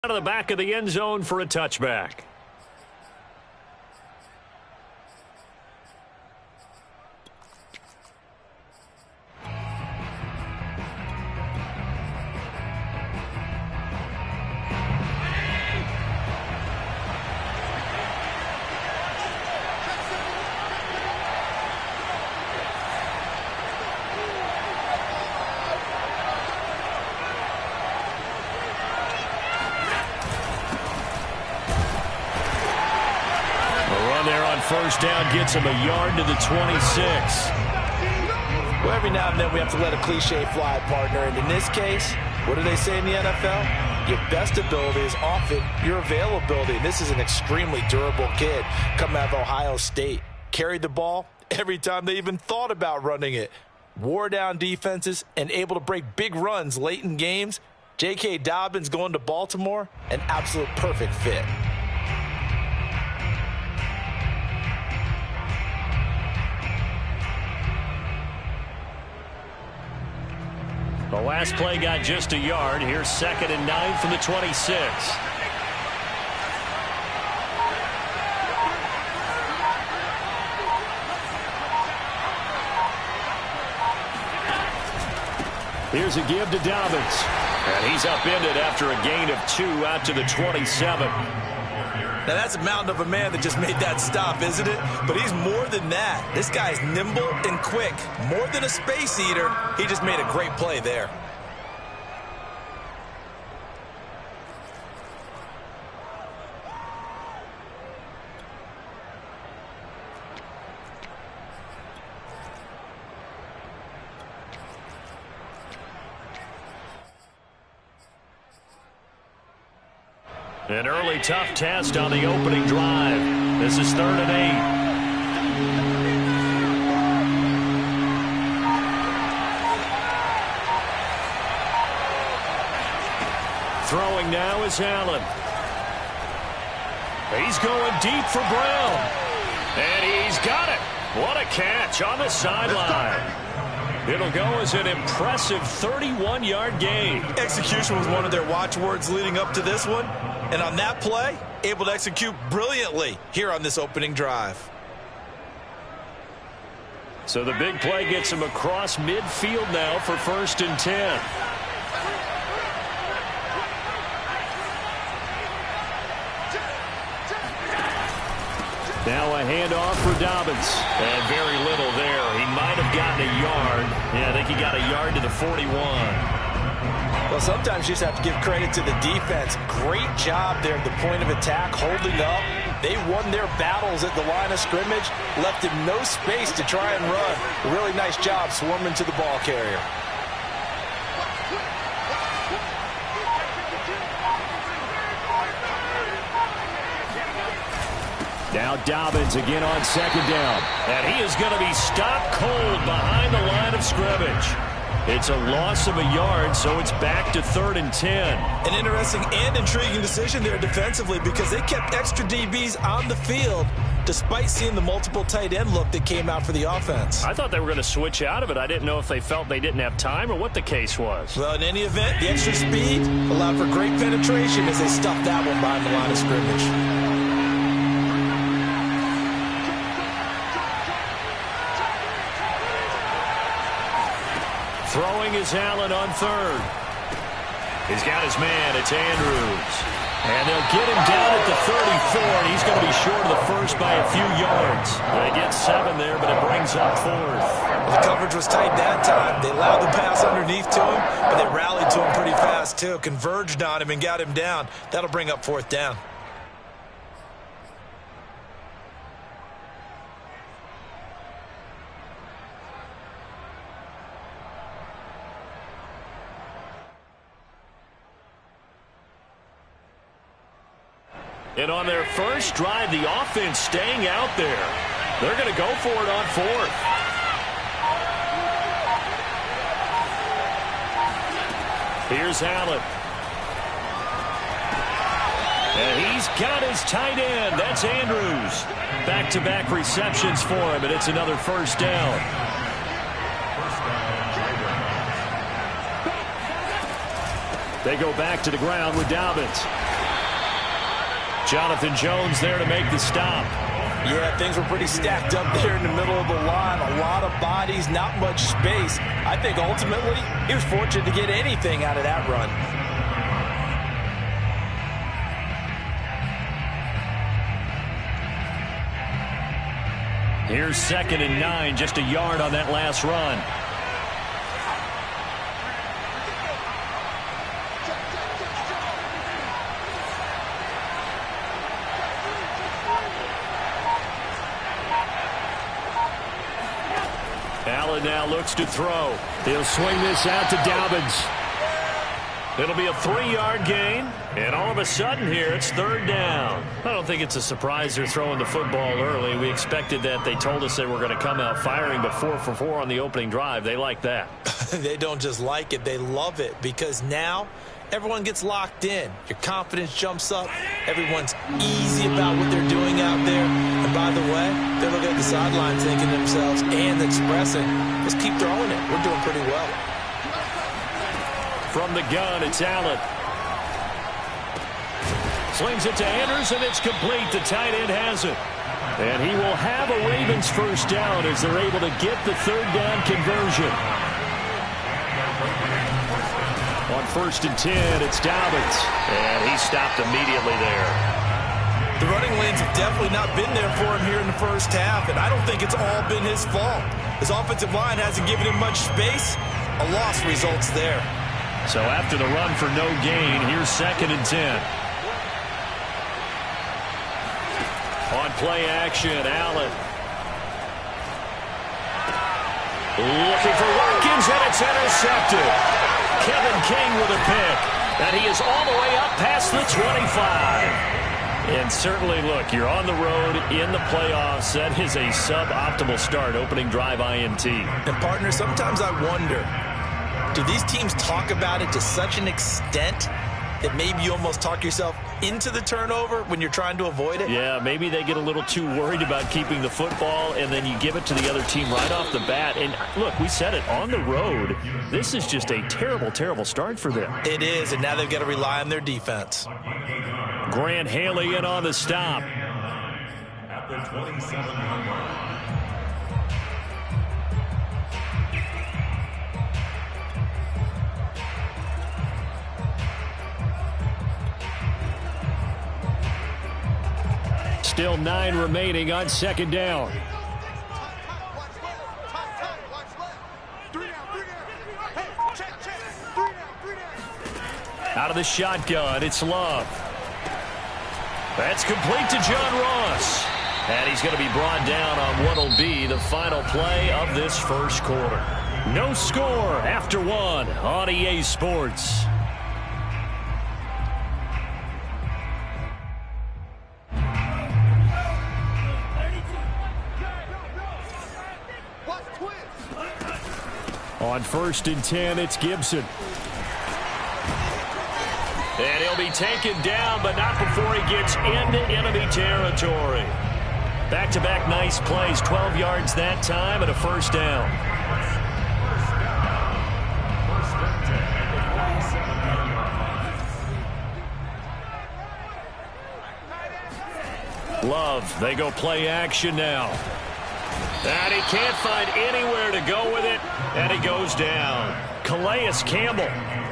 Out of the back of the end zone for a touchback. First down gets him a yard to the 26. Well, every now and then we have to let a cliche fly, partner. And in this case, what do they say in the NFL? Your best ability is often your availability. And this is an extremely durable kid coming out of Ohio State. Carried the ball every time they even thought about running it. Wore down defenses and able to break big runs late in games. J.K. Dobbins going to Baltimore, an absolute perfect fit. The last play got just a yard. Here's 2nd and 9 from the 26. Here's a give to Dobbins. And he's upended after a gain of 2 out to the 27. Now, that's a mountain of a man that just made that stop, isn't it? But he's more than that. This guy's nimble and quick. More than a space eater, he just made a great play there. An early tough test on the opening drive. This is 3rd and 8. Throwing now is Allen. He's going deep for Brown. And he's got it. What a catch on the sideline. It'll go as an impressive 31-yard gain. Execution was one of their watchwords leading up to this one. And on that play, able to execute brilliantly here on this opening drive. So the big play gets him across midfield now for 1st and 10. Now a handoff for Dobbins. And very little there. He might have gotten a yard. Yeah, I think he got a yard to the 41. Well, sometimes you just have to give credit to the defense. Great job there at the point of attack, holding up. They won their battles at the line of scrimmage, left him no space to try and run. A really nice job swarming to the ball carrier. Now Dobbins again on 2nd down. And he is going to be stopped cold behind the line of scrimmage. It's a loss of a yard, so it's back to 3rd and 10. An interesting and intriguing decision there defensively because they kept extra DBs on the field despite seeing the multiple tight end look that came out for the offense. I thought they were going to switch out of it. I didn't know if they felt they didn't have time or what the case was. Well, in any event, the extra speed allowed for great penetration as they stuffed that one behind the line of scrimmage. Throwing is Allen on 3rd. He's got his man. It's Andrews. And they'll get him down at the 34, and he's going to be short of the first by a few yards. They get 7 there, but it brings up 4th. The coverage was tight that time. They allowed the pass underneath to him, but they rallied to him pretty fast, too. Converged on him and got him down. That'll bring up 4th down. And on their first drive, the offense staying out there. They're going to go for it on 4th. Here's Allen. And he's got his tight end. That's Andrews. Back-to-back receptions for him, and it's another 1st down. They go back to the ground with Dobbins. Jonathan Jones there to make the stop. Yeah, things were pretty stacked up there in the middle of the line. A lot of bodies, not much space. I think ultimately he was fortunate to get anything out of that run. Here's 2nd and 9, just a yard on that last run. Allen now looks to throw. He'll swing this out to Dobbins. It'll be a 3-yard gain, and all of a sudden here it's 3rd down. I don't think it's a surprise they're throwing the football early. We expected that. They told us they were going to come out firing, but 4 for 4 on the opening drive. They like that. They don't just like it, they love it, because now everyone gets locked in. Your confidence jumps up. Everyone's easy about what they're doing out there. And by the way, they're looking at the sideline thinking to themselves and expressing, just keep throwing it. We're doing pretty well. From the gun, it's Allen. Slings it to Andrews, and it's complete. The tight end has it. And he will have a Ravens first down as they're able to get the 3rd down conversion. On 1st and 10, it's Dobbins. And he stopped immediately there. The running lanes have definitely not been there for him here in the first half, and I don't think it's all been his fault. His offensive line hasn't given him much space. A loss results there. So after the run for no gain, here's 2nd and 10. On play action, Allen. Looking for Watkins, and it's intercepted. Kevin King with a pick. And he is all the way up past the 25. And certainly, look, you're on the road in the playoffs. That is a suboptimal start, opening drive INT. And, partner, sometimes I wonder, do these teams talk about it to such an extent that maybe you almost talk yourself into the turnover when you're trying to avoid it? Yeah, maybe they get a little too worried about keeping the football, and then you give it to the other team right off the bat. And, look, we said it, on the road, this is just a terrible, terrible start for them. It is, and now they've got to rely on their defense. Grant Haley in on the stop. At the 27-yard line. Still 9 remaining on 2nd down. Out of the shotgun, it's Love. That's complete to John Ross. And he's going to be brought down on what will be the final play of this first quarter. No score after 1 on EA Sports. On 1st and 10, it's Gibson. And he'll be taken down, but not before he gets into enemy territory. Back-to-back nice plays, 12 yards that time, and a first down. Love, they go play action now. And he can't find anywhere to go with it, and he goes down. Calais Campbell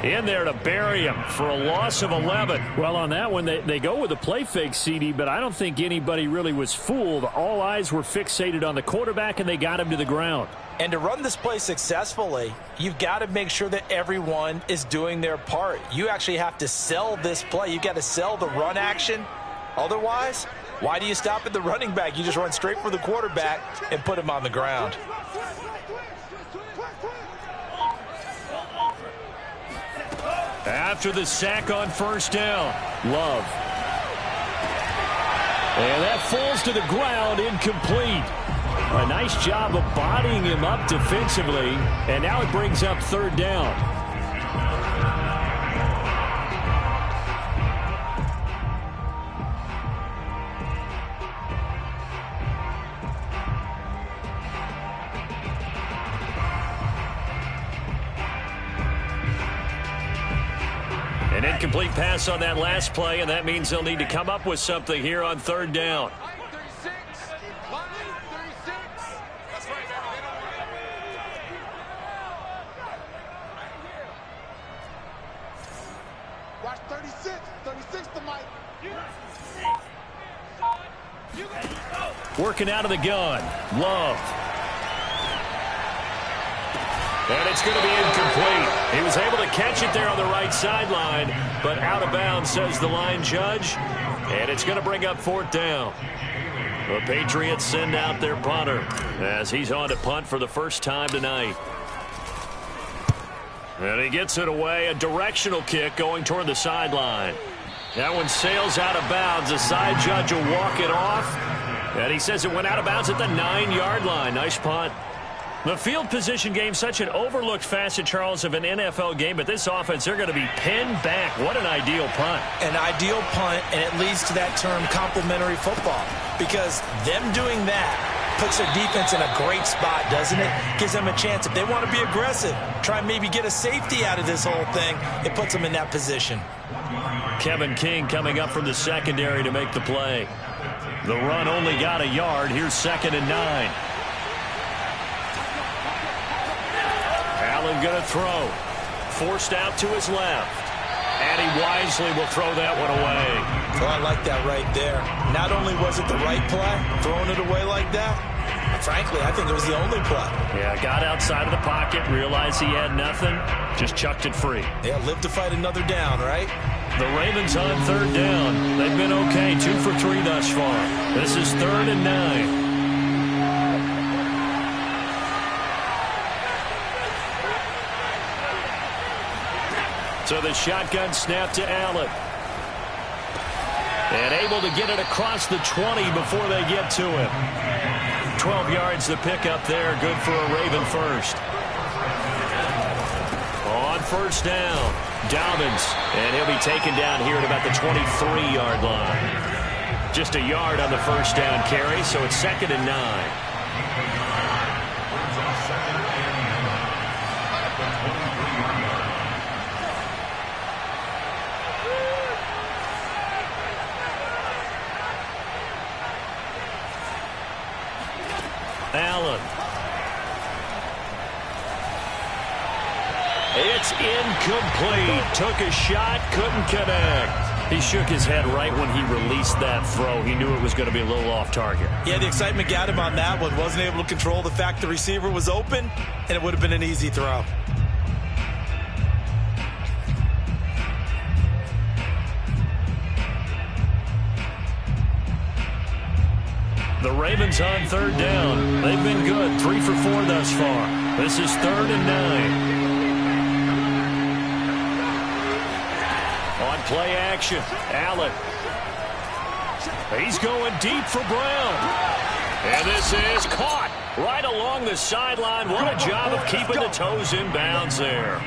in there to bury him for a loss of 11. Well, on that one, they go with a play fake, CD, but I don't think anybody really was fooled. All eyes were fixated on the quarterback, and they got him to the ground. And to run this play successfully, you've got to make sure that everyone is doing their part. You actually have to sell this play. You've got to sell the run action. Otherwise, why do you stop at the running back? You just run straight for the quarterback and put him on the ground. After the sack on first down, Love. And that falls to the ground, incomplete. A nice job of bodying him up defensively, and now it brings up 3rd down. Incomplete pass on that last play, and that means they'll need to come up with something here on third down. Watch 36. 36 to Mike. Working out of the gun. Love. And it's going to be incomplete. He was able to catch it there on the right sideline, but out of bounds, says the line judge. And it's going to bring up fourth down. The Patriots send out their punter as he's on to punt for the first time tonight. And he gets it away. A directional kick going toward the sideline. That one sails out of bounds. The side judge will walk it off. And he says it went out of bounds at the 9-yard line. Nice punt. The field position game, such an overlooked facet, Charles, of an NFL game. But this offense, they're going to be pinned back. What an ideal punt. An ideal punt, and it leads to that term complementary football. Because them doing that puts their defense in a great spot, doesn't it? Gives them a chance. If they want to be aggressive, try and maybe get a safety out of this whole thing, it puts them in that position. Kevin King coming up from the secondary to make the play. The run only got a yard. Here's 2nd and 9. Allen going to throw. Forced out to his left. And he wisely will throw that one away. So I like that right there. Not only was it the right play, throwing it away like that, frankly, I think it was the only play. Yeah, got outside of the pocket, realized he had nothing, just chucked it free. Yeah, live to fight another down, right? The Ravens on third down. They've been okay, 2 for 3 thus far. This is 3rd and 9. So the shotgun snap to Allen. And able to get it across the 20 before they get to him. 12 yards the pickup there. Good for a Raven first. On first down, Dobbins. And he'll be taken down here at about the 23-yard line. Just a yard on the first down carry, so it's 2nd and 9. Allen. It's incomplete. Took a shot, couldn't connect. He shook his head right when he released that throw. He knew it was going to be a little off target. Yeah, the excitement got him on that one. Wasn't able to control the fact the receiver was open, and it would have been an easy throw. The Ravens on third down. They've been good. 3 for 4 thus far. This is 3rd and 9. On play action, Allen. He's going deep for Brown. And this is caught right along the sideline. What a job of keeping the toes in bounds there.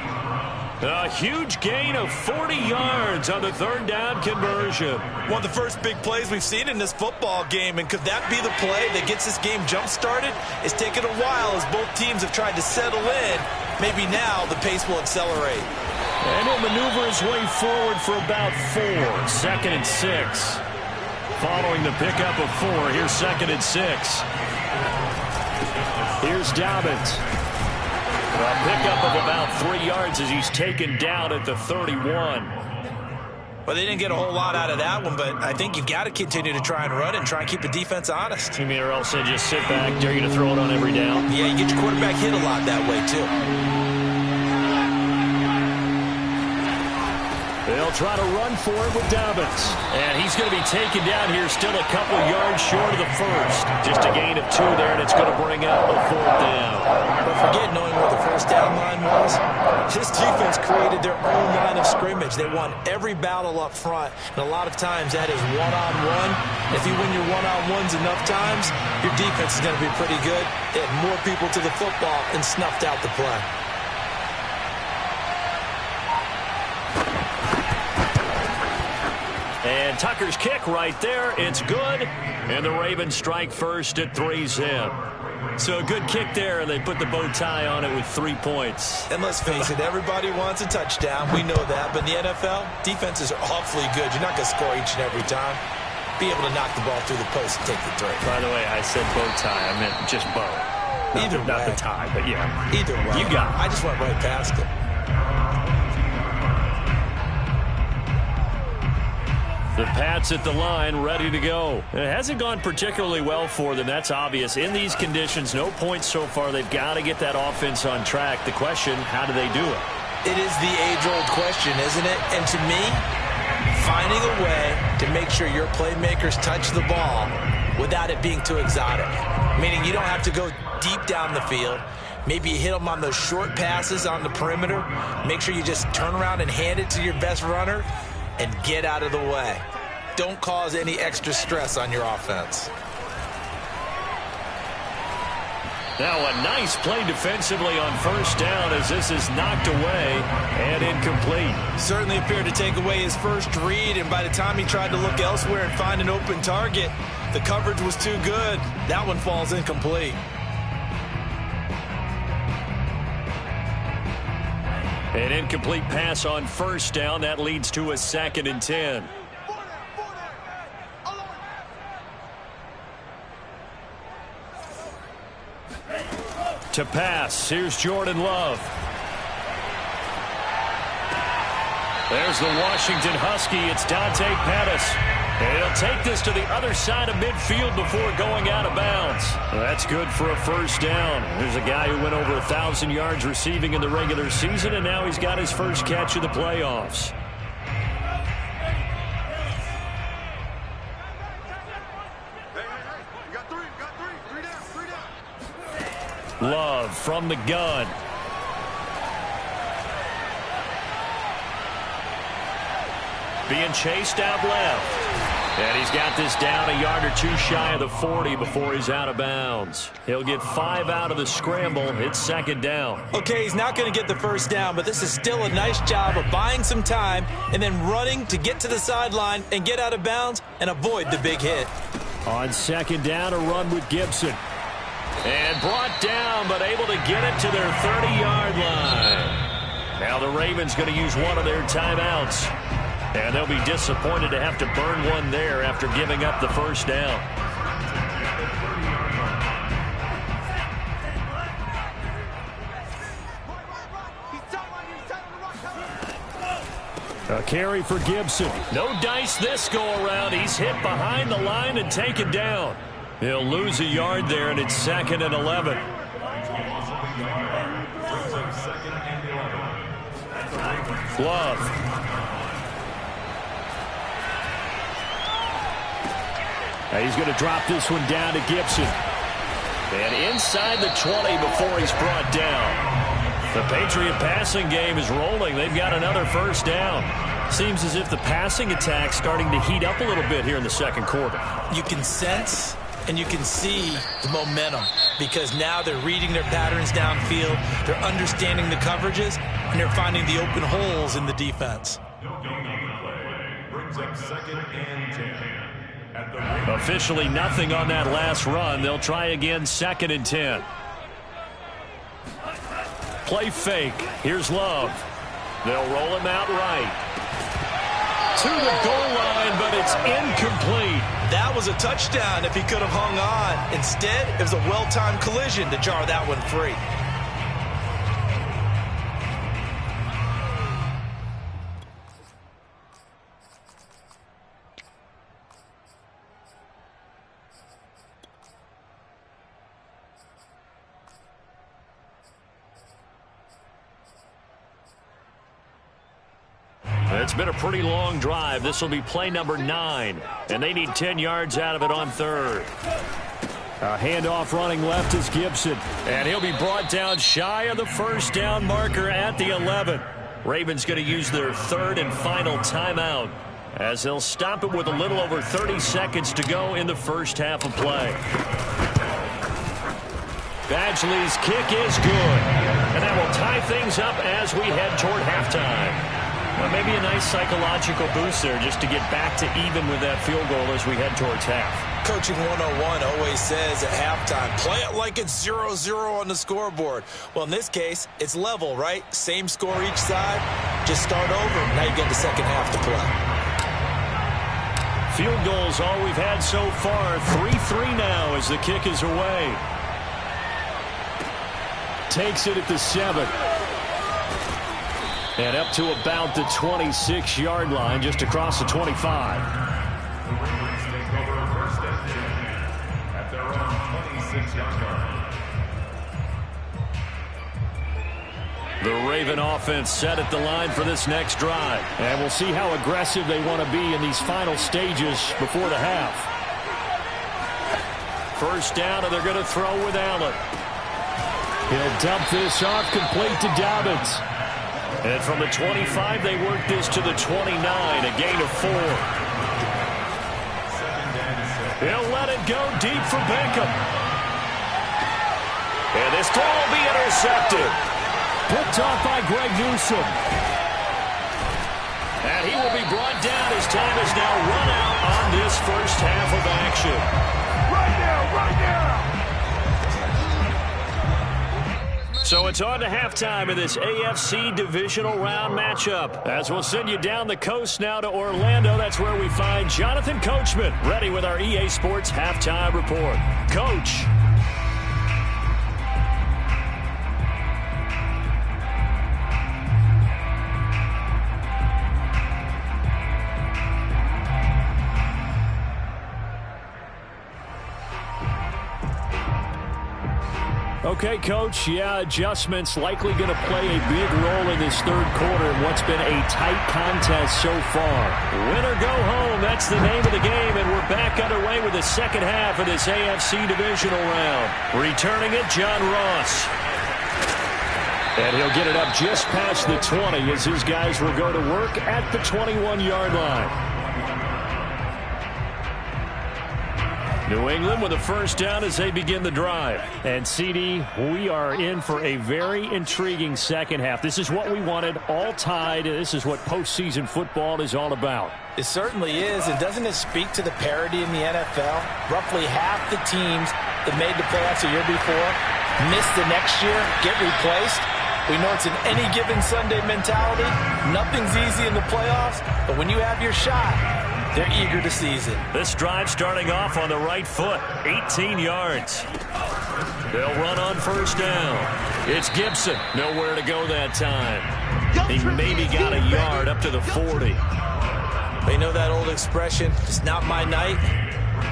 A huge gain of 40 yards on the third down conversion. One of the first big plays we've seen in this football game, and could that be the play that gets this game jump-started? It's taken a while as both teams have tried to settle in. Maybe now the pace will accelerate. And he'll maneuver his way forward for about 4. 2nd and 6. Following the pickup of 4, here's 2nd and 6. Here's Dobbins. A pickup of about 3 yards as he's taken down at the 31. Well, they didn't get a whole lot out of that one, but I think you've got to continue to try and run and try and keep the defense honest. You mean or else they just sit back, dare you to throw it on every down? Yeah, you get your quarterback hit a lot that way, too. They'll try to run for it with Dobbins. And he's going to be taken down here still a couple yards short of the first. Just a gain of 2 there, and it's going to bring up a 4th down. But forget knowing where the first down line was. This defense created their own line of scrimmage. They won every battle up front. And a lot of times that is one-on-one. If you win your one-on-ones enough times, your defense is going to be pretty good. They had more people to the football and snuffed out the play. And Tucker's kick right there. It's good. And the Ravens strike first at 3-zip. So a good kick there, and they put the bow tie on it with 3 points. And let's face it, everybody wants a touchdown. We know that. But in the NFL, defenses are awfully good. You're not going to score each and every time. Be able to knock the ball through the post and take the three. By the way, I said bow tie. I meant just bow. Not the tie, but yeah. Either way. You got it. I just went right past it. The Pats at the line, ready to go. It hasn't gone particularly well for them. That's obvious. In these conditions, no points so far. They've got to get that offense on track. The question, how do they do it? It is the age-old question, isn't it? And to me, finding a way to make sure your playmakers touch the ball without it being too exotic. Meaning you don't have to go deep down the field. Maybe you hit them on those short passes on the perimeter. Make sure you just turn around and hand it to your best runner and get out of the way. Don't cause any extra stress on your offense. Now a nice play defensively on first down as this is knocked away and incomplete. Certainly appeared to take away his first read, and by the time he tried to look elsewhere and find an open target, the coverage was too good. That one falls incomplete. An incomplete pass on first down. That leads to a 2nd and 10. To pass, here's Jordan Love. There's the Washington Husky. It's Dante Pettis. And he'll take this to the other side of midfield before going out of bounds. That's good for a first down. There's a guy who went over 1,000 yards receiving in the regular season, and now he's got his first catch of the playoffs. Love from the gun. Being chased out left. And he's got this down a yard or two shy of the 40 before he's out of bounds. He'll get 5 out of the scramble. It's 2nd down. Okay, he's not going to get the first down, but this is still a nice job of buying some time and then running to get to the sideline and get out of bounds and avoid the big hit. On 2nd down, a run with Gibson. And brought down, but able to get it to their 30-yard line. Now the Ravens going to use one of their timeouts. And they'll be disappointed to have to burn one there after giving up the first down. A carry for Gibson. No dice this go-around. He's hit behind the line and taken down. He'll lose a yard there, and it's 2nd and 11. Love. He's going to drop this one down to Gibson. And inside the 20 before he's brought down. The Patriot passing game is rolling. They've got another first down. Seems as if the passing attack's starting to heat up a little bit here in the second quarter. You can sense and you can see the momentum because now they're reading their patterns downfield, they're understanding the coverages, and they're finding the open holes in the defense. Brings up 2nd and 10. Officially nothing on that last run. They'll try again, 2nd and 10. Play fake. Here's Love. They'll roll him out right. To the goal line, but it's incomplete. That was a touchdown if he could have hung on. Instead, it was a well-timed collision to jar that one free. It's been a pretty long drive. This will be play number 9, and they need 10 yards out of it on 3rd. A handoff running left is Gibson. And he'll be brought down shy of the first down marker at the 11. Ravens going to use their 3rd and final timeout as they'll stop it with a little over 30 seconds to go in the first half of play. Badgley's kick is good, and that will tie things up as we head toward halftime. Well, maybe a nice psychological boost there just to get back to even with that field goal as we head towards half. Coaching 101 always says at halftime, play it like it's 0-0 on the scoreboard. Well, in this case, it's level, right? Same score each side. Just start over. Now you get the second half to play. Field goals all we've had so far. 3-3 now as the kick is away. Takes it at the 7. And up to about the 26-yard line, just across the 25. The Ravens take over first and 10 at their own 26-yard line. The Raven offense set at the line for this next drive. And we'll see how aggressive they want to be in these final stages before the half. First down, and they're going to throw with Allen. He'll dump this off, complete to Dobbins. And from the 25, they work this to the 29, a gain of 4. He'll let it go deep for Beckham. And this throw will be intercepted. Picked off by Greg Newsome. And he will be brought down as time is now run out on this first half of action. Right now, right now. So it's on to halftime in this AFC divisional round matchup. As we'll send you down the coast now to Orlando, that's where we find Jonathan Coachman, ready with our EA Sports halftime report. Coach. Okay, Coach, adjustments likely going to play a big role in this third quarter in what's been a tight contest so far. Win or go home, that's the name of the game, and we're back underway with the second half of this AFC divisional round. Returning it, John Ross. And he'll get it up just past the 20 as his guys will go to work at the 21-yard line. New England with a first down as they begin the drive. And, CD, we are in for a very intriguing second half. This is what we wanted, all tied. This is what postseason football is all about. It certainly is, and doesn't it speak to the parity in the NFL? Roughly half the teams that made the playoffs the year before miss the next year, get replaced. We know it's an any given Sunday mentality. Nothing's easy in the playoffs, but when you have your shot, they're eager to seize it. This drive starting off on the right foot, 18 yards. They'll run on first down. It's Gibson, nowhere to go that time. He maybe got a yard up to the 40. You know that old expression, it's not my night?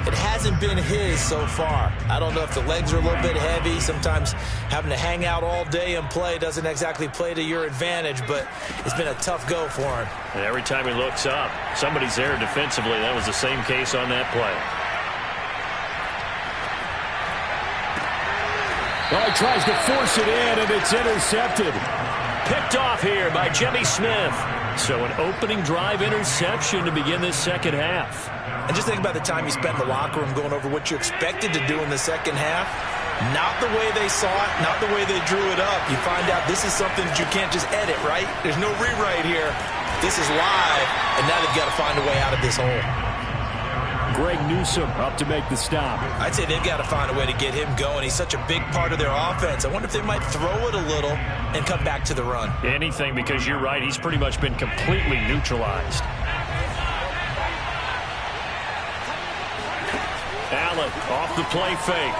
It hasn't been his so far. I don't know if the legs are a little bit heavy. Sometimes having to hang out all day and play doesn't exactly play to your advantage, but it's been a tough go for him. And every time he looks up, somebody's there defensively. That was the same case on that play. Well, he tries to force it in, and it's intercepted. Picked off here by Jimmy Smith. So an opening drive interception to begin this second half. And just think about the time you spent in the locker room going over what you expected to do in the second half. Not the way they saw it, not the way they drew it up. You find out this is something that you can't just edit, right? There's no rewrite here. This is live, and now they've got to find a way out of this hole. Greg Newsome up to make the stop. I'd say they've got to find a way to get him going. He's such a big part of their offense. I wonder if they might throw it a little and come back to the run. Anything, because you're right. He's pretty much been completely neutralized. Allen off the play fake.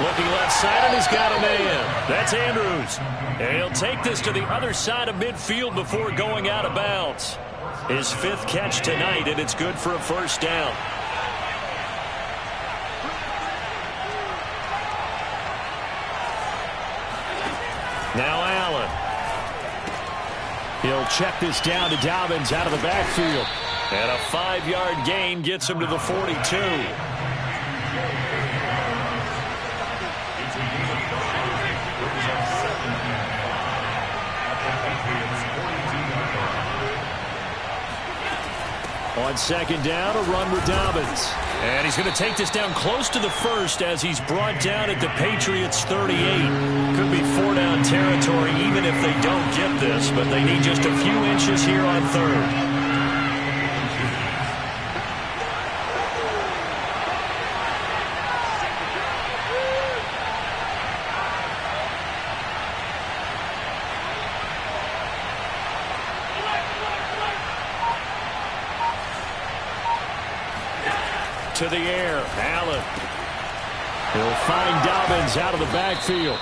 Looking left side, and he's got a man. That's Andrews. And he'll take this to the other side of midfield before going out of bounds. His fifth catch tonight, and it's good for a first down. Now Allen. He'll check this down to Dobbins out of the backfield. And a 5-yard gain gets him to the 42. On second down, a run with Dobbins. And he's going to take this down close to the first as he's brought down at the Patriots 38. Could be 4-down territory even if they don't get this, but they need just a few inches here on third. To the air, Allen. He'll find Dobbins out of the backfield.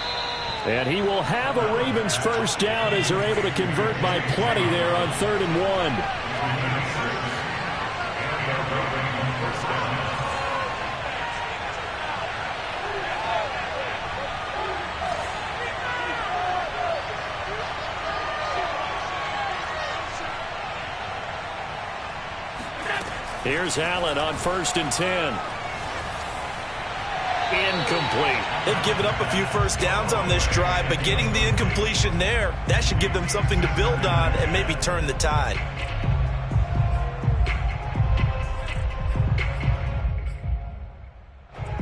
And he will have a Ravens first down as they're able to convert by plenty there on 3rd and 1. Here's Allen on 1st and 10. Incomplete. They've given up a few first downs on this drive, but getting the incompletion there, that should give them something to build on and maybe turn the tide.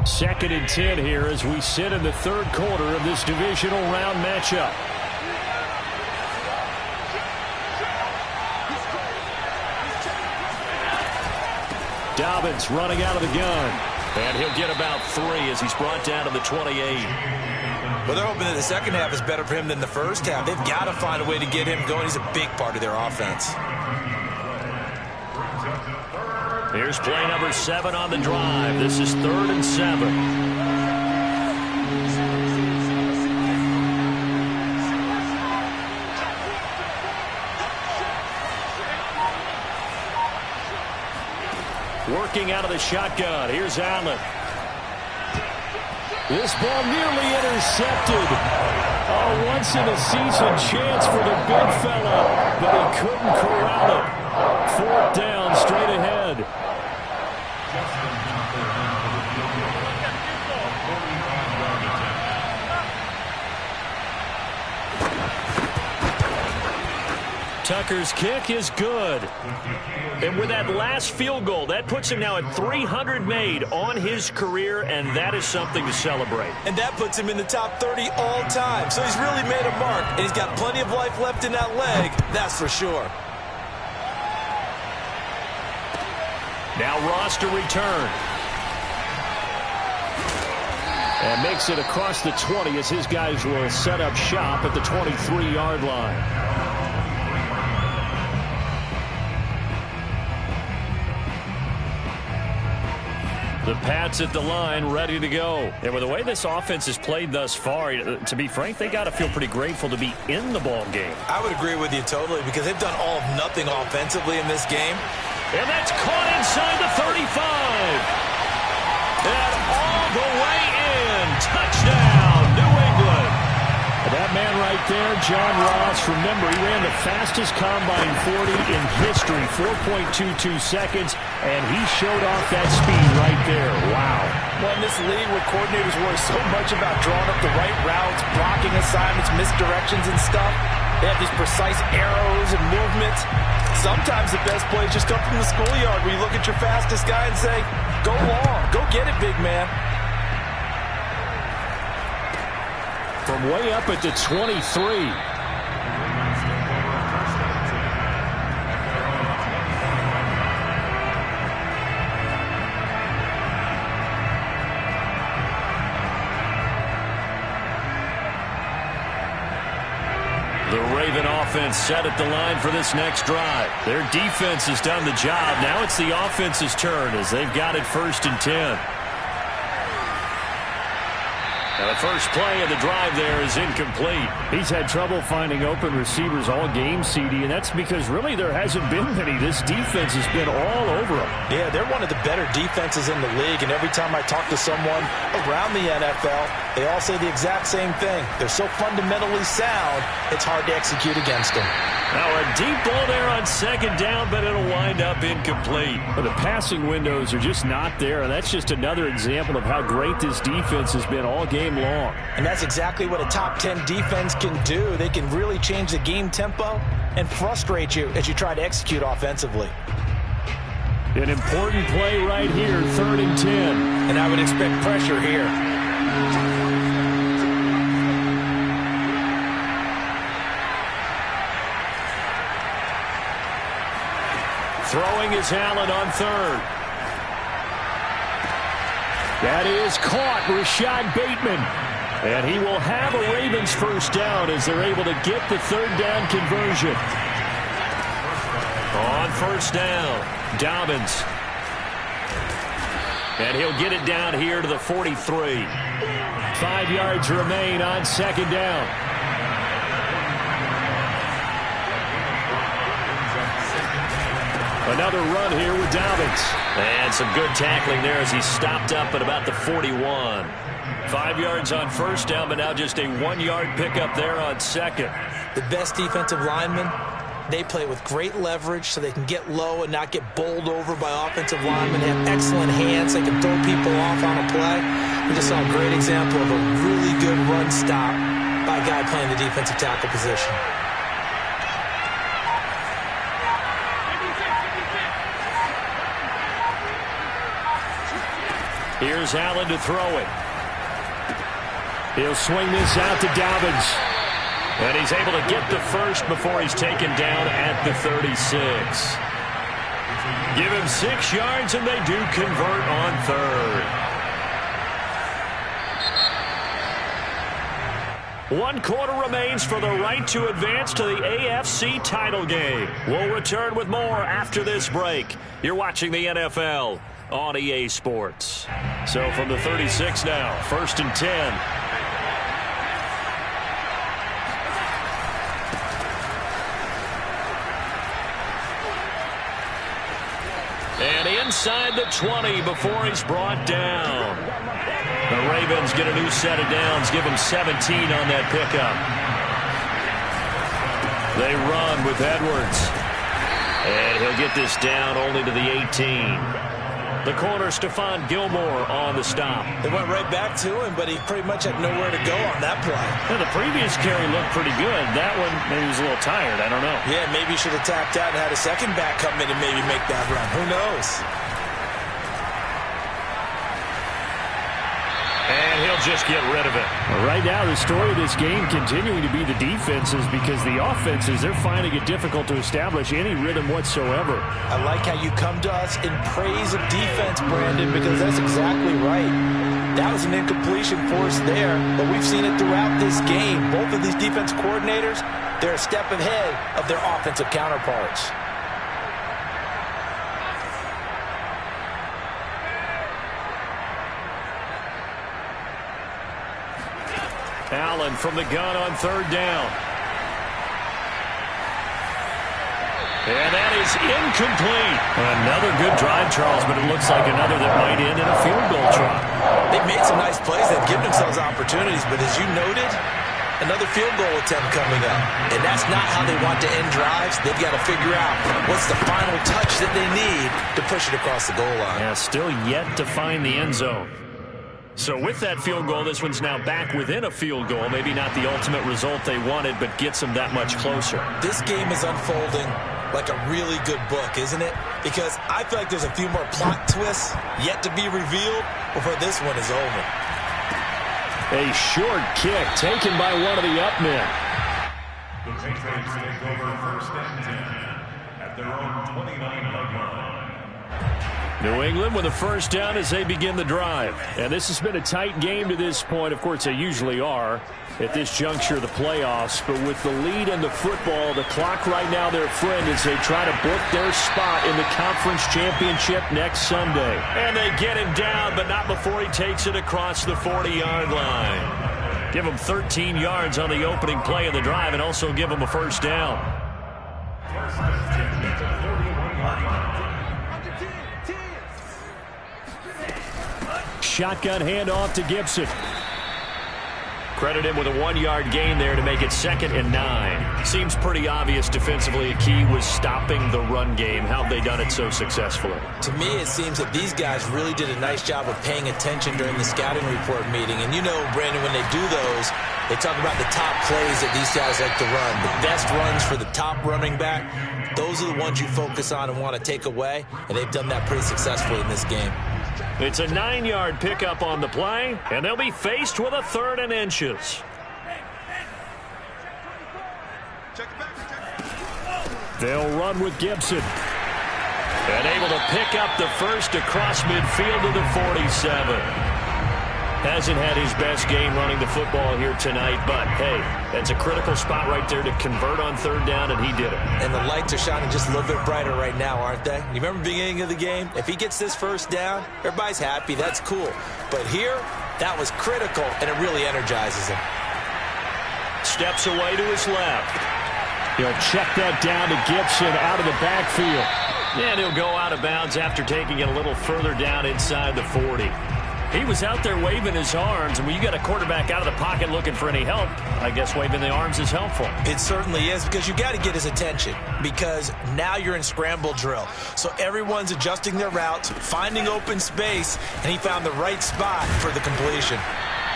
Second and 10 here as we sit in the 3rd quarter of this divisional round matchup. Dobbins running out of the gun. And he'll get about 3 as he's brought down to the 28. Well, they're hoping that the second half is better for him than the first half. They've got to find a way to get him going. He's a big part of their offense. Here's play number 7 on the drive. This is 3rd and 7. Working out of the shotgun. Here's Allen. This ball nearly intercepted. Oh, once in a season chance for the big fella, but he couldn't corral it. 4th down, straight ahead. Tucker's kick is good. And with that last field goal, that puts him now at 300 made on his career, and that is something to celebrate. And that puts him in the top 30 all time. So he's really made a mark, and he's got plenty of life left in that leg, that's for sure. Now Ross to return. And makes it across the 20 as his guys will set up shop at the 23-yard line. The Pats at the line, ready to go. And with the way this offense has played thus far, to be frank, they got to feel pretty grateful to be in the ball game. I would agree with you totally because they've done all of nothing offensively in this game. And that's caught inside the 35. And all the way in. Touchdown, New England. And that man right there, John Ross, remember, he ran the fastest combine 40 in history, 4.22 seconds, and he showed off that speed right there. Wow. Well, in this league where coordinators worry so much about drawing up the right routes, blocking assignments, misdirections and stuff, they have these precise arrows and movements. Sometimes the best plays just come from the schoolyard where you look at your fastest guy and say, go long, go get it, big man. From way up at the 23. The Raven offense set at the line for this next drive. Their defense has done the job. Now it's the offense's turn as they've got it 1st and 10. Now the first play of the drive there is incomplete. He's had trouble finding open receivers all game, CD, and that's because really there hasn't been many. This defense has been all over them. Yeah, they're one of the better defenses in the league, and every time I talk to someone around the NFL, they all say the exact same thing. They're so fundamentally sound, it's hard to execute against them. Now a deep ball there on 2nd down, but it'll wind up incomplete. But the passing windows are just not there, and that's just another example of how great this defense has been all game long. And that's exactly what a top 10 defense can do. They can really change the game tempo and frustrate you as you try to execute offensively. An important play right here, 3rd and 10. And I would expect pressure here. Throwing is Allen on 3rd. That is caught, Rashad Bateman. And he will have a Ravens first down as they're able to get the 3rd down conversion. On 1st down, Dobbins. And he'll get it down here to the 43. 5 yards remain on 2nd down. Another run here with Dobbins. And some good tackling there as he stopped up at about the 41. 5 yards on 1st down, but now just a 1-yard pickup there on 2nd. The best defensive linemen, they play with great leverage so they can get low and not get bowled over by offensive linemen. They have excellent hands. They can throw people off on a play. We just saw a great example of a really good run stop by a guy playing the defensive tackle position. Here's Allen to throw it. He'll swing this out to Dobbins. And he's able to get the first before he's taken down at the 36. Give him 6 yards, and they do convert on 3rd. 1 quarter remains for the right to advance to the AFC title game. We'll return with more after this break. You're watching the NFL on EA Sports. So from the 36 now, 1st and 10. And inside the 20 before he's brought down. The Ravens get a new set of downs, give him 17 on that pickup. They run with Edwards. And he'll get this down only to the 18. The corner, Stephon Gilmore, on the stop. They went right back to him, but he pretty much had nowhere to go on that play. Yeah, the previous carry looked pretty good. That one, maybe he was a little tired. I don't know. Yeah, maybe he should have tapped out and had a second back come in and maybe make that run. Who knows? And he'll just get rid of it. Well, right now, the story of this game continuing to be the defenses, because the offenses, they're finding it difficult to establish any rhythm whatsoever. I like how you come to us in praise of defense, Brandon, because that's exactly right. That was an incompletion force there, but we've seen it throughout this game. Both of these defense coordinators, they're a step ahead of their offensive counterparts. Allen from the gun on 3rd down. And that is incomplete. Another good drive, Charles, but it looks like another that might end in a field goal try. They've made some nice plays. They've given themselves opportunities, but as you noted, another field goal attempt coming up. And that's not how they want to end drives. They've got to figure out what's the final touch that they need to push it across the goal line. Yeah, still yet to find the end zone. So with that field goal, this one's now back within a field goal. Maybe not the ultimate result they wanted, but gets them that much closer. This game is unfolding like a really good book, isn't it? Because I feel like there's a few more plot twists yet to be revealed before this one is over. A short kick taken by one of the up men. The Patriots take over 1st and 10 at their own 29-yard line. New England with a first down as they begin the drive. And this has been a tight game to this point. Of course, they usually are at this juncture of the playoffs. But with the lead in the football, the clock right now their friend as they try to book their spot in the conference championship next Sunday. And they get him down, but not before he takes it across the 40-yard line. Give him 13 yards on the opening play of the drive and also give him a first down. Shotgun handoff to Gibson. Credit him with a 1-yard gain there to make it 2nd and 9. Seems pretty obvious defensively a key was stopping the run game. How have they done it so successfully? To me, it seems that these guys really did a nice job of paying attention during the scouting report meeting. And you know, Brandon, when they do those, They talk about the top plays that these guys like to run. The best runs for the top running back, those are the ones you focus on and want to take away, and they've done that pretty successfully in this game. It's a 9-yard pickup on the play, and they'll be faced with a 3rd and inches. They'll run with Gibson. And able to pick up the first across midfield to the 47. Hasn't had his best game running the football here tonight, but, hey, that's a critical spot right there to convert on 3rd down, and he did it. And the lights are shining just a little bit brighter right now, aren't they? You remember the beginning of the game? If he gets this 1st down, everybody's happy. That's cool. But here, that was critical, and it really energizes him. Steps away to his left. He'll check that down to Gibson out of the backfield. And he'll go out of bounds after taking it a little further down inside the 40. He was out there waving his arms, and when you got a quarterback out of the pocket looking for any help, I guess waving the arms is helpful. It certainly is, because you got to get his attention, because now you're in scramble drill. So everyone's adjusting their routes, finding open space, and he found the right spot for the completion.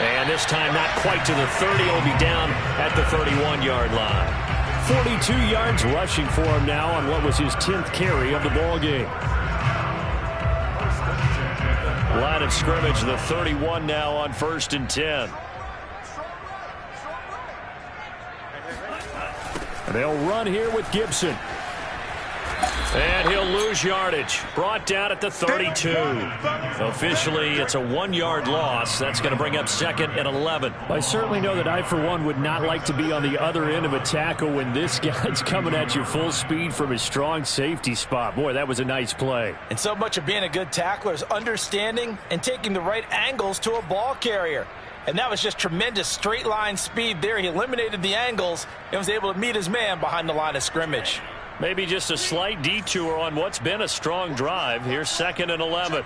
And this time not quite to the 30. He'll be down at the 31-yard line. 42 yards rushing for him now on what was his 10th carry of the ball game. Line of scrimmage, the 31 now on 1st and 10. They'll run here with Gibson. And he'll lose yardage. Brought down at the 32. Officially, it's a 1-yard loss. That's going to bring up 2nd and 11. I certainly know that I, for one, would not like to be on the other end of a tackle when this guy's coming at you full speed from his strong safety spot. Boy, that was a nice play. And so much of being a good tackler is understanding and taking the right angles to a ball carrier. And that was just tremendous straight line speed there. He eliminated the angles and was able to meet his man behind the line of scrimmage. Maybe just a slight detour on what's been a strong drive. Here's 2nd and 11.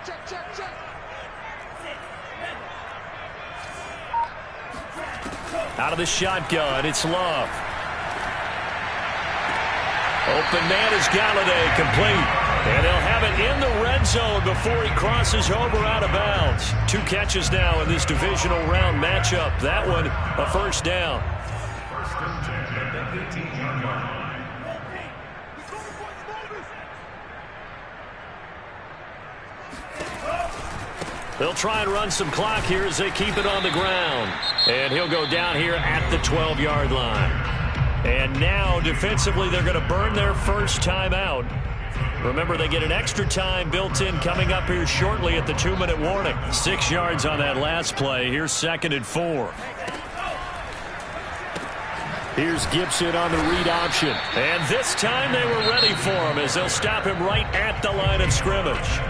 Out of the shotgun, it's Love. Open man is Galladay, complete. And they'll have it in the red zone before he crosses over out of bounds. 2 catches now in this divisional round matchup. That one, a 1st down. They'll try and run some clock here as they keep it on the ground. And he'll go down here at the 12-yard line. And now, defensively, they're going to burn their first timeout. Remember, they get an extra time built in coming up here shortly at the 2-minute warning. 6 yards on that last play. Here's 2nd and 4. Here's Gibson on the read option. And this time they were ready for him as they'll stop him right at the line of scrimmage.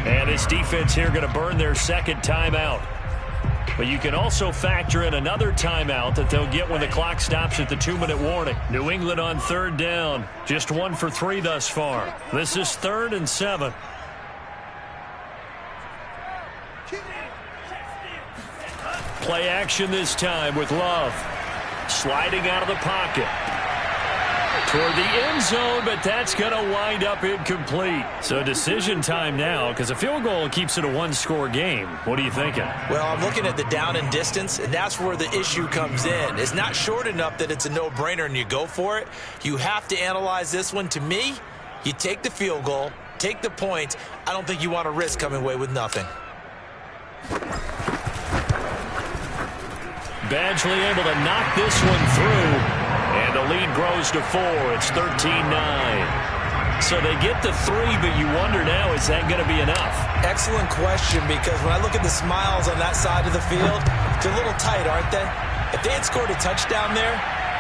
And this defense here going to burn their 2nd timeout. But you can also factor in another timeout that they'll get when the clock stops at the 2-minute warning. New England on 3rd down. Just 1 for 3 thus far. This is 3rd and 7. Play action this time with Love. Sliding out of the pocket. Toward the end zone, but that's going to wind up incomplete. So decision time now, because a field goal keeps it a 1-score game. What are you thinking? Well, I'm looking at the down and distance, and that's where the issue comes in. It's not short enough that it's a no-brainer and you go for it. You have to analyze this one. To me, you take the field goal, take the points. I don't think you want to risk coming away with nothing. Badgley able to knock this one through. And the lead grows to 4. It's 13-9. So they get the 3, but you wonder now, is that going to be enough? Excellent question, because when I look at the smiles on that side of the field, they're a little tight, aren't they? If they had scored a touchdown there,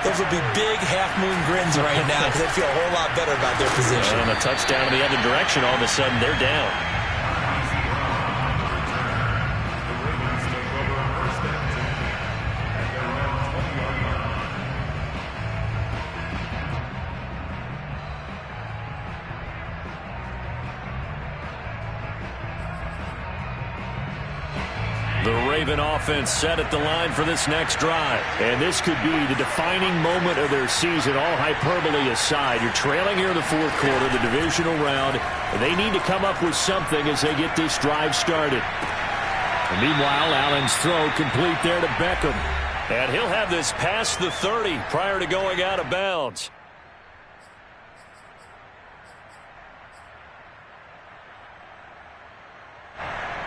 those would be big half-moon grins right now because they feel a whole lot better about their position. And a touchdown in the other direction, all of a sudden they're down. The Raven offense set at the line for this next drive. And this could be the defining moment of their season, all hyperbole aside. You're trailing here in the 4th quarter, the divisional round. And they need to come up with something as they get this drive started. And meanwhile, Allen's throw complete there to Beckham. And he'll have this past the 30 prior to going out of bounds.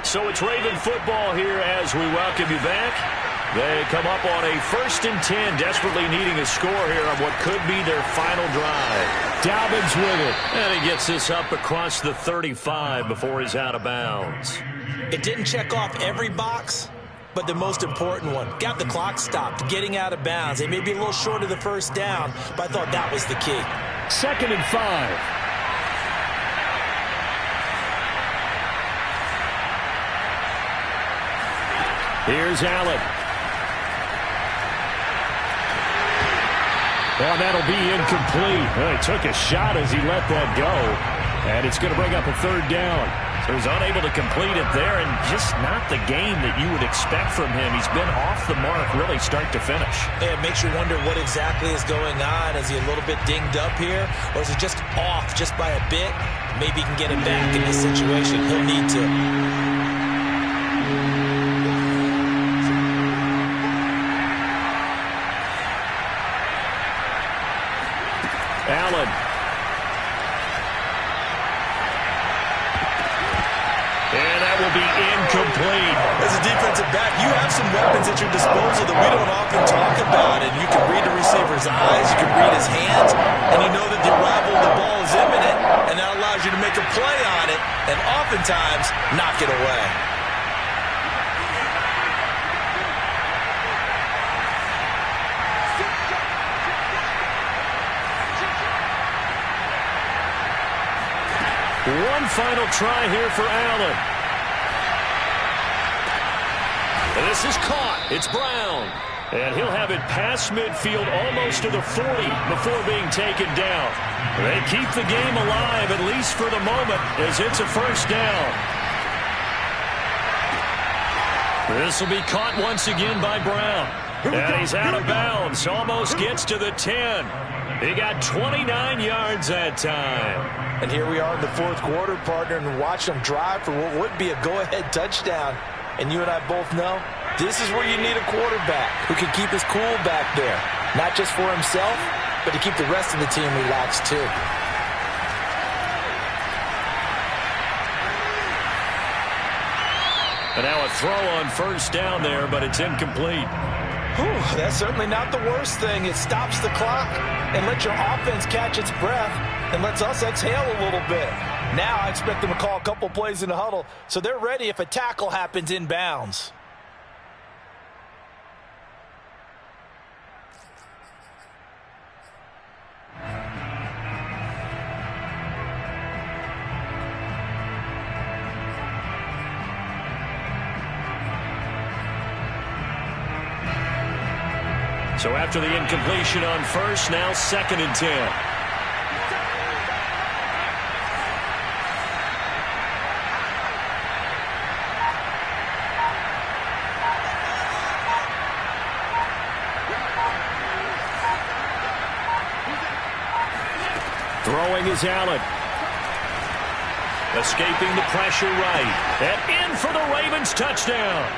So it's Raven football here as we welcome you back. They come up on a 1st and 10, desperately needing a score here on what could be their final drive. Dobbins with it. And he gets this up across the 35 before he's out of bounds. It didn't check off every box, but the most important one. Got the clock stopped, getting out of bounds. They may be a little short of the first down, but I thought that was the key. 2nd and 5. Here's Allen. Well, that'll be incomplete. Well, he took a shot as he let that go. And it's going to bring up a 3rd down. So he's unable to complete it there, and just not the game that you would expect from him. He's been off the mark really start to finish. Yeah, it makes you wonder what exactly is going on. Is he a little bit dinged up here, or is he just off just by a bit? Maybe he can get it back in this situation. He'll need to. Allen. And that will be incomplete. As a defensive back, you have some weapons at your disposal that we don't often talk about. And you can read the receiver's eyes, you can read his hands, and you know that the arrival of the ball is imminent, and that allows you to make a play on it, and oftentimes knock it away. One final try here for Allen. And this is caught. It's Brown. And he'll have it past midfield almost to the 40 before being taken down. They keep the game alive, at least for the moment, as it's a 1st down. This will be caught once again by Brown. And he's out of bounds. Almost gets to the 10. He got 29 yards that time. And here we are in the 4th quarter, partner, and watch them drive for what would be a go-ahead touchdown. And you and I both know this is where you need a quarterback who can keep his cool back there. Not just for himself, but to keep the rest of the team relaxed too. And now a throw on 1st down there, but it's incomplete. Whew, that's certainly not the worst thing. It stops the clock and lets your offense catch its breath and lets us exhale a little bit. Now I expect them to call a couple plays in the huddle so they're ready if a tackle happens in bounds. So after the incompletion on 1st, now 2nd and 10. Throwing is Allen. Escaping the pressure right. And in for the Ravens touchdown.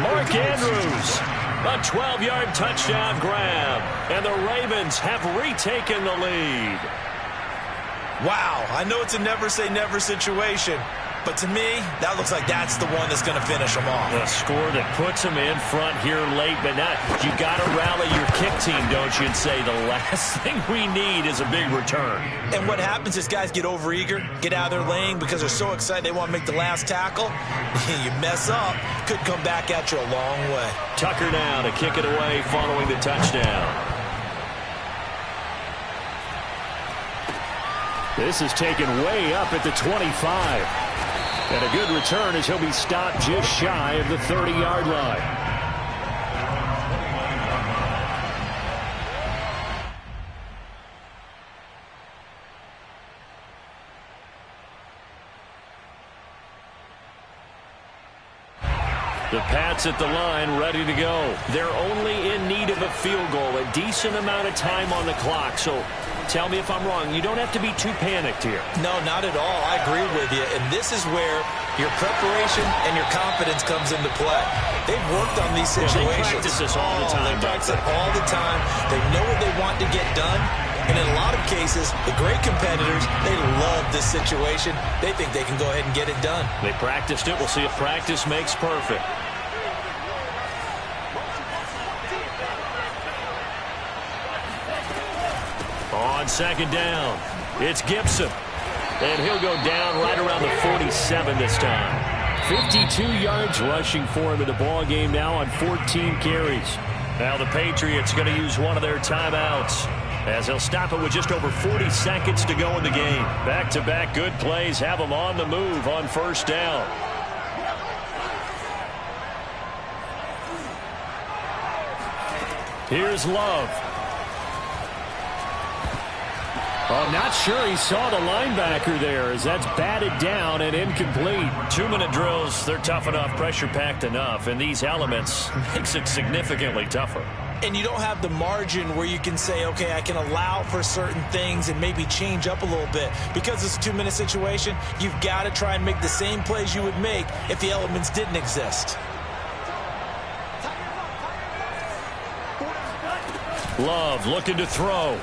Mark Andrews. A 12-yard touchdown grab. And the Ravens have retaken the lead. Wow, I know it's a never-say-never situation, but to me, that looks like that's the one that's going to finish them off. A score that puts them in front here late, but now you got to rally your kick team, don't you, and say the last thing we need is a big return. And what happens is guys get overeager, get out of their lane because they're so excited they want to make the last tackle. You mess up, could come back at you a long way. Tucker now to kick it away following the touchdown. This is taken way up at the 25. And a good return as he'll be stopped just shy of the 30-yard line. The Pats at the line, ready to go. They're only in need of a field goal, a decent amount of time on the clock. So tell me if I'm wrong. You don't have to be too panicked here. No, not at all. I agree with you. And this is where your preparation and your confidence comes into play. They've worked on these situations. They practice this all the time. They practice it all the time. They know what they want to get done. And in a lot of cases, the great competitors, they love this situation. They think they can go ahead and get it done. They practiced it. We'll see if practice makes perfect. On second down, it's Gibson. And he'll go down right around the 47 this time. 52 yards rushing for him in the ball game now on 14 carries. Now the Patriots going to use one of their timeouts, as he'll stop it with just over 40 seconds to go in the game. Back-to-back good plays have them on the move on first down. Here's Love. Oh, not sure he saw the linebacker there, as that's batted down and incomplete. 2-minute drills, they're tough enough, pressure-packed enough, and these elements makes it significantly tougher. And you don't have the margin where you can say, okay, I can allow for certain things and maybe change up a little bit. Because it's a 2-minute situation, you've got to try and make the same plays you would make if the elements didn't exist. Love looking to throw.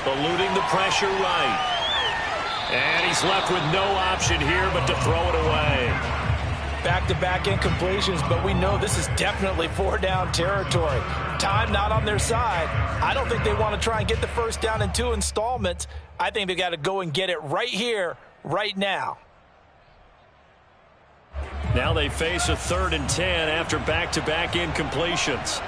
Eluding the pressure right. And he's left with no option here but to throw it away. Back-to-back incompletions, but we know this is definitely 4-down territory. Time not on their side. I don't think they want to try and get the first down in 2 installments. I think they got to go and get it right here, right now. Now they face a 3rd and 10 after back-to-back incompletions.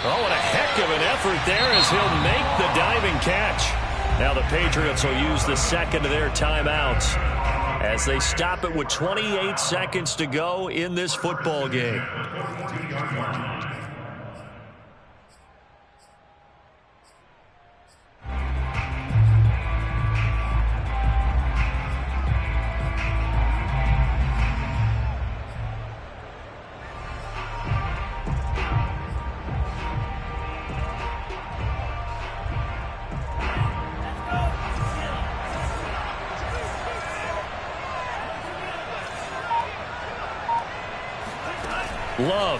Oh, what a heck of an effort there as he'll make the diving catch. Now the Patriots will use the second of their timeouts as they stop it with 28 seconds to go in this football game. Love.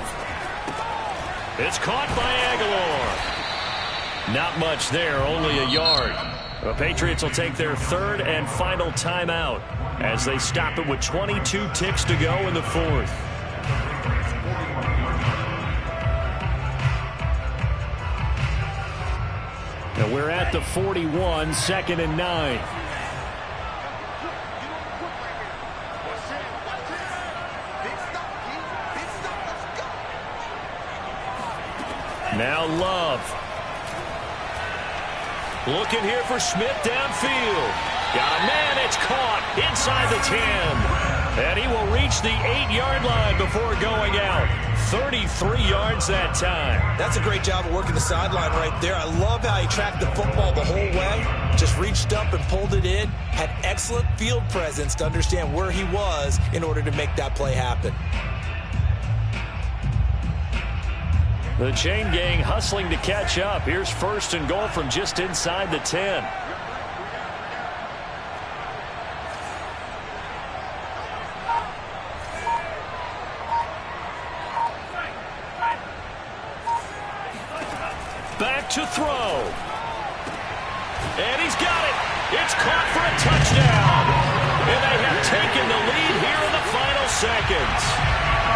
It's caught by Aguilar. Not much there, only a yard. The Patriots will take their 3rd and final timeout as they stop it with 22 ticks to go in the 4th. Now we're at the 41, 2nd and 9. Now Love. Looking here for Smith downfield. Got a man, it's caught inside the 10. And he will reach the 8-yard line before going out. 33 yards that time. That's a great job of working the sideline right there. I love how he tracked the football the whole way. Just reached up and pulled it in. Had excellent field presence to understand where he was in order to make that play happen. The chain gang hustling to catch up. Here's 1st and goal from just inside the 10. Back to throw. And he's got it. It's caught for a touchdown. And they have taken the lead here in the final seconds.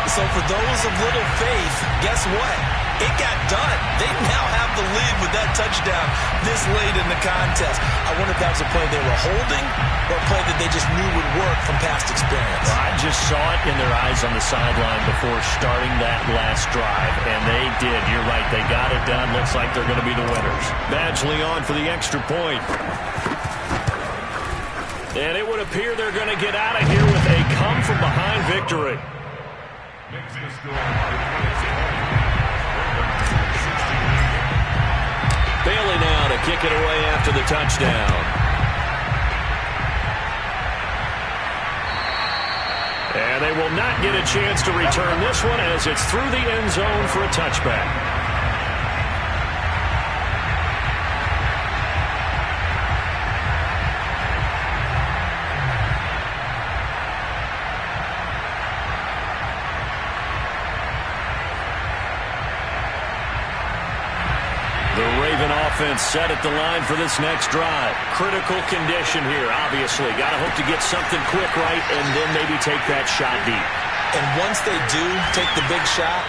So for those of little faith, guess what? It got done. They now have the lead with that touchdown this late in the contest. I wonder if that was a play they were holding or a play that they just knew would work from past experience. Well, I just saw it in their eyes on the sideline before starting that last drive, and they did. You're right. They got it done. Looks like they're going to be the winners. Badgley on for the extra point. And it would appear they're going to get out of here with a come-from-behind victory. kick it away after the touchdown. And they will not get a chance to return this one as it's through the end zone for a touchback. Offense set at the line for this next drive. Critical condition here, obviously. Got to hope to get something quick right and then maybe take that shot deep. And once they do take the big shot,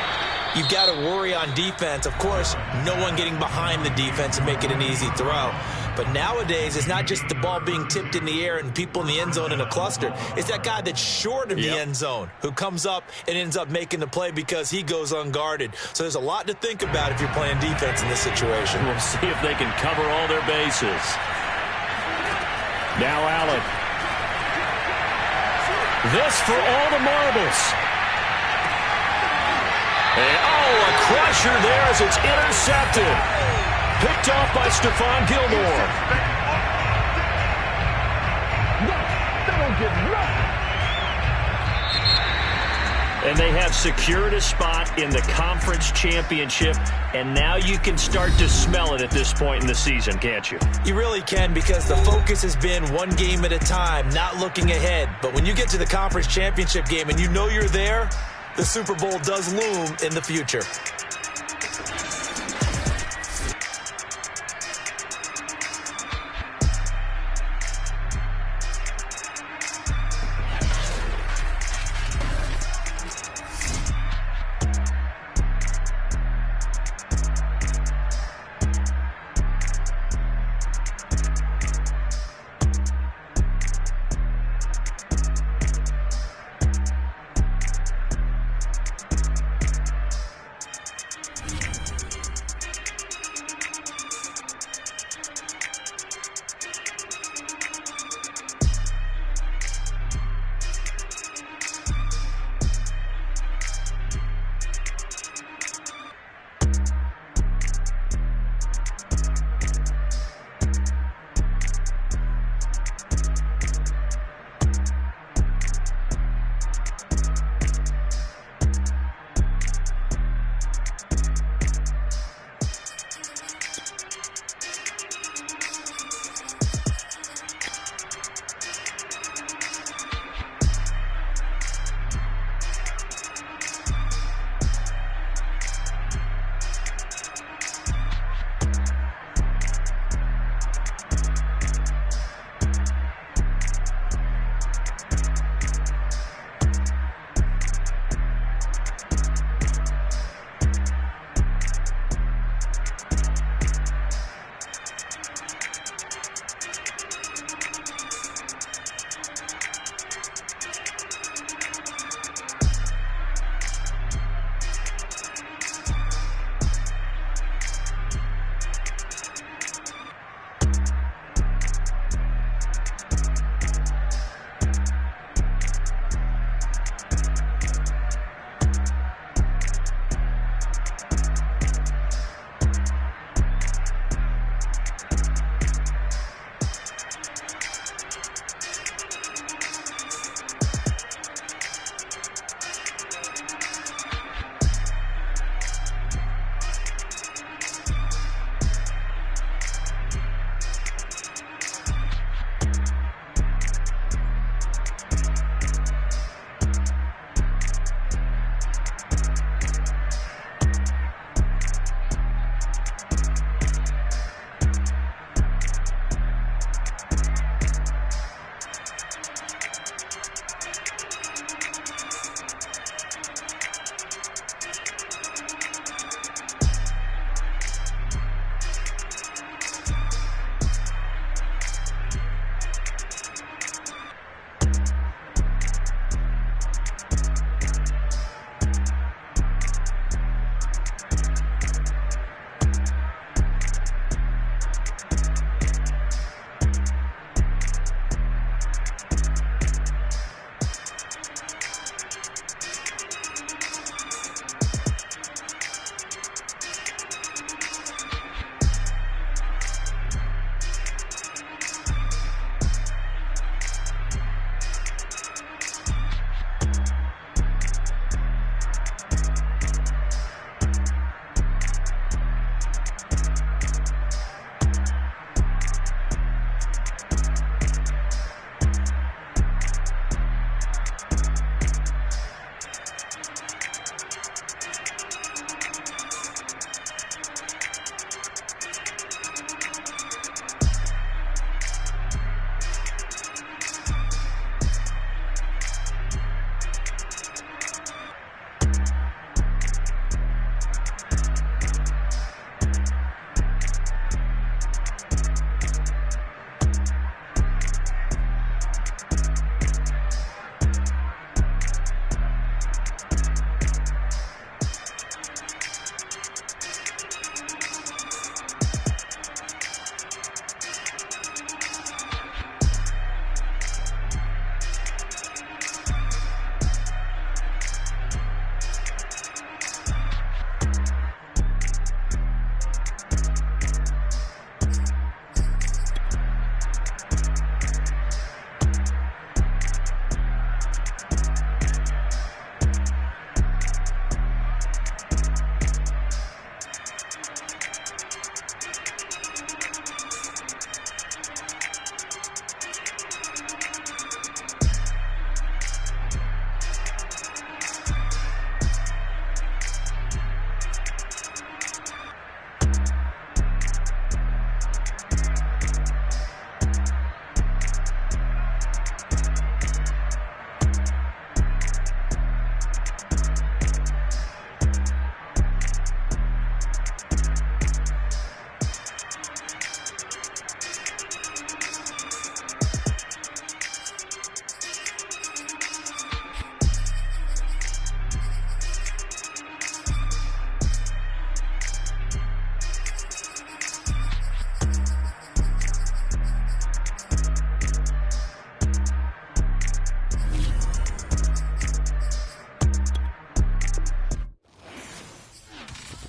you've got to worry on defense. Of course, no one getting behind the defense and make it an easy throw. But nowadays, it's not just the ball being tipped in the air and people in the end zone in a cluster. It's that guy that's short of the end zone who comes up and ends up making the play because he goes unguarded. So there's a lot to think about if you're playing defense in this situation. We'll see if they can cover all their bases. Now Allen. This for all the marbles. And, a crusher there as it's intercepted. Picked off by Stephon Gilmore. And they have secured a spot in the conference championship, and now you can start to smell it at this point in the season, can't you? You really can, because the focus has been one game at a time, not looking ahead. But when you get to the conference championship game and you know you're there, the Super Bowl does loom in the future.